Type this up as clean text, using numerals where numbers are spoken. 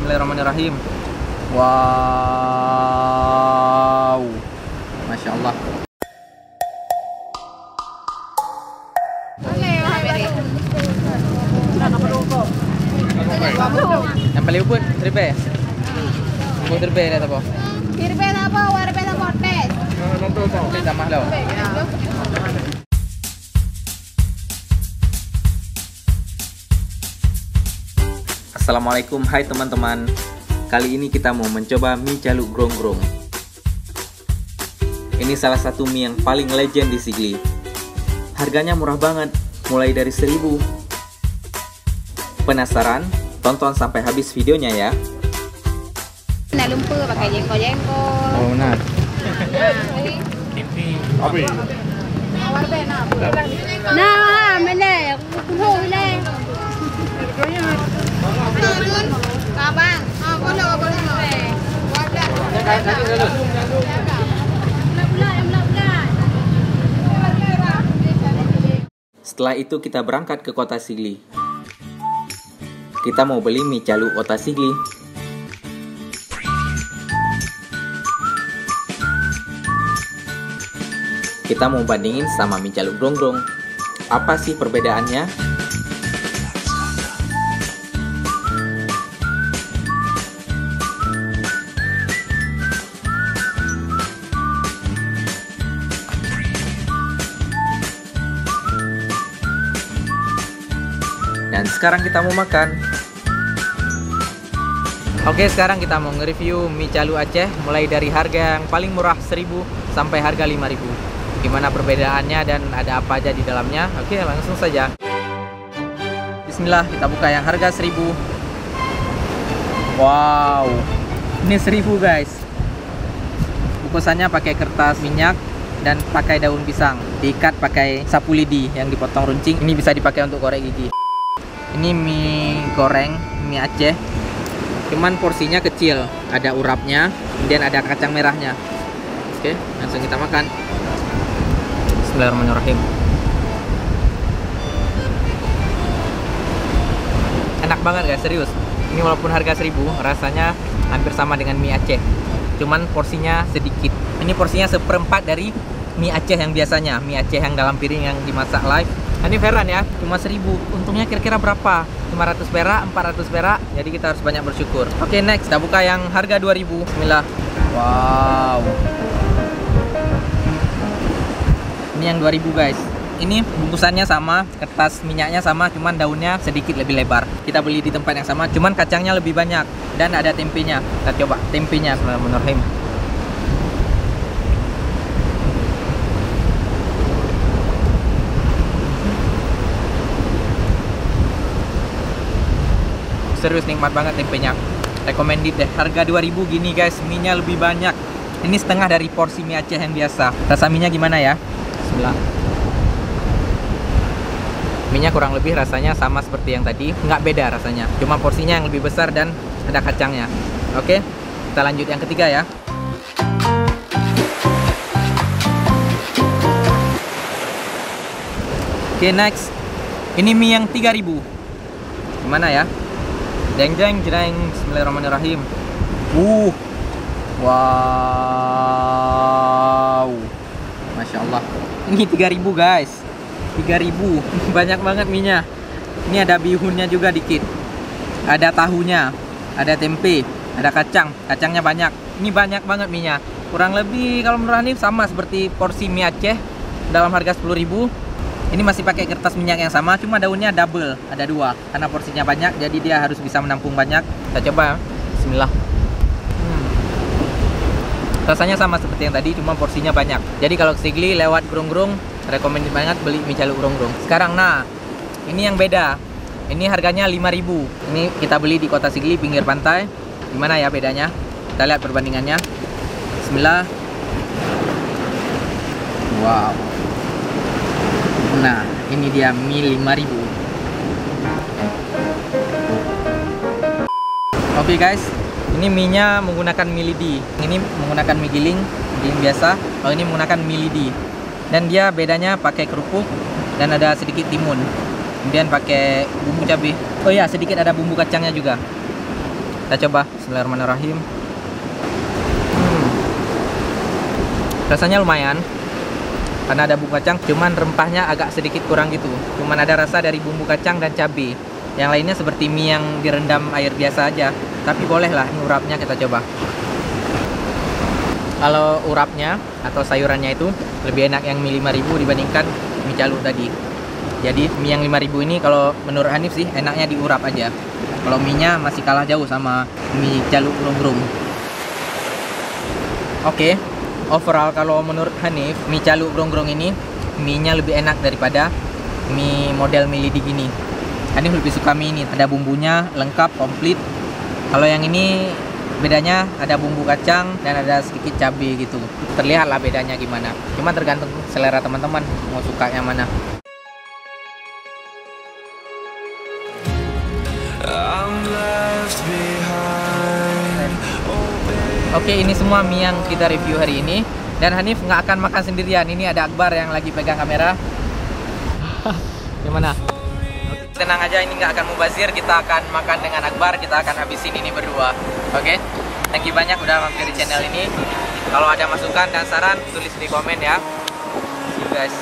Bismillahirrahmanirrahim. Wow, Masya Allah. Yang paling upun, tripe. Upun tripe lihat apa? Tripe apa? Warpe apa? Potes. Oke, sama lo. Assalamualaikum, hai teman-teman. Kali ini kita mau mencoba mie caluk grong-grong. Ini salah satu mie yang paling legend di Sigli. Harganya murah banget, mulai dari 1.000. Penasaran? Tonton sampai habis videonya ya. Nah, lumpur pakai jengkol-jengkol. Oh, benar. Nah, mana? Kumpul ni. Turun, kabang. Boleh. Setelah itu kita berangkat ke kota Sigli. Kita mau beli mie caluk kota Sigli. Kita mau bandingin sama mie caluk grong-grong. Apa sih perbedaannya? Dan sekarang kita mau makan. Oke, sekarang kita mau nge-review mie caluk Aceh mulai dari harga yang paling murah 1.000 sampai harga 5.000. Gimana perbedaannya dan ada apa aja di dalamnya? Oke, langsung saja. Bismillah, kita buka yang harga 1.000. Wow, ini 1.000 guys. Bungkusannya pakai kertas minyak dan pakai daun pisang. Diikat pakai sapu lidi yang dipotong runcing. Ini bisa dipakai untuk korek gigi. Ini mie goreng, mie Aceh. Cuman porsinya kecil, ada urapnya, kemudian ada kacang merahnya. Oke, langsung kita makan. Bismillahirrahmanirrahim. Enak banget guys, serius. Ini walaupun harga 1.000, rasanya hampir sama dengan mie Aceh. Cuman porsinya sedikit. Ini porsinya 1/4 dari mie Aceh yang biasanya, mie Aceh yang dalam piring yang dimasak live. Ini Ferran ya, cuma 1.000. Untungnya kira-kira berapa? 500 perak, 400 perak. Jadi kita harus banyak bersyukur. Oke, next kita buka yang harga 2.000. Bismillah. Wow. Ini yang 2.000 guys. Ini bungkusannya sama, kertas minyaknya sama, cuman daunnya sedikit lebih lebar. Kita beli di tempat yang sama, cuman kacangnya lebih banyak dan ada tempenya. Kita coba tempenya. Bismillahirrahmanirrahim. Serius nikmat banget tempenya. Recommended deh. Harga 2.000 gini guys, mie-nya lebih banyak. Ini setengah dari porsi mie Aceh yang biasa. Rasa mie-nya gimana ya? Bismillah. Mie-nya kurang lebih rasanya sama seperti yang tadi, nggak beda rasanya. Cuma porsinya yang lebih besar dan ada kacangnya. Oke, kita lanjut yang ketiga ya. Oke, next. Ini mie yang 3.000. Gimana ya? Jeng jeng jeng. Bismillahirrahmanirrahim. Wow, Masya Allah. Ini 3.000 guys. 3.000. Banyak banget minyak. Ini ada bihunnya juga dikit. Ada tahunya, ada tempe, ada kacang. Kacangnya banyak. Ini banyak banget minyak. Kurang lebih kalau menurut Hanif sama seperti porsi mie Aceh dalam harga 10.000. Ini masih pakai kertas minyak yang sama, cuma daunnya double, ada 2. Karena porsinya banyak, jadi dia harus bisa menampung banyak. Kita coba. Bismillah. Rasanya sama seperti yang tadi, cuma porsinya banyak. Jadi kalau ke Sigli lewat grong-grong, recommended banget beli mie caluk grong-grong. Sekarang nah, ini yang beda. Ini harganya 5.000. Ini kita beli di kota Sigli, pinggir pantai. Gimana ya bedanya? Kita lihat perbandingannya. Bismillah. Wow. Nah, ini dia mie 5.000. Oke guys, ini mie-nya menggunakan mie lidi. Ini menggunakan mie giling biasa. Kalau ini menggunakan mie lidi. Dan dia bedanya pakai kerupuk dan ada sedikit timun. Kemudian pakai bumbu cabai. Oh ya, sedikit ada bumbu kacangnya juga. Kita coba. Bismillahirrahmanirrahim. Rasanya lumayan karena ada bumbu kacang, cuman rempahnya agak sedikit kurang gitu. Cuman ada rasa dari bumbu kacang dan cabai. Yang lainnya seperti mie yang direndam air biasa aja. Tapi boleh lah, ini urapnya kita coba. Kalau urapnya atau sayurannya itu lebih enak yang mie 5.000 dibandingkan mie caluk tadi. Jadi mie yang 5.000 ini kalau menurut Hanif sih enaknya diurap aja. Kalau mie-nya masih kalah jauh sama mie caluk Grong-Grong. Oke. Overall kalau menurut Hanif, mie caluk Grong-Grong ini mie-nya lebih enak daripada mie model mie lidi gini. Hanif lebih suka mie ini, ada bumbunya lengkap, komplit. Kalau yang ini bedanya ada bumbu kacang dan ada sedikit cabai gitu. Terlihat lah bedanya gimana. Cuma tergantung selera teman-teman mau suka yang mana. Oke, ini semua mie yang kita review hari ini. Dan Hanif nggak akan makan sendirian. Ini ada Akbar yang lagi pegang kamera. Gimana? Tenang aja, ini nggak akan mubazir. Kita akan makan dengan Akbar. Kita akan habisin ini berdua. Oke? Thank you banyak udah mampir di channel ini. Kalau ada masukan dan saran, tulis di komen ya. See you guys.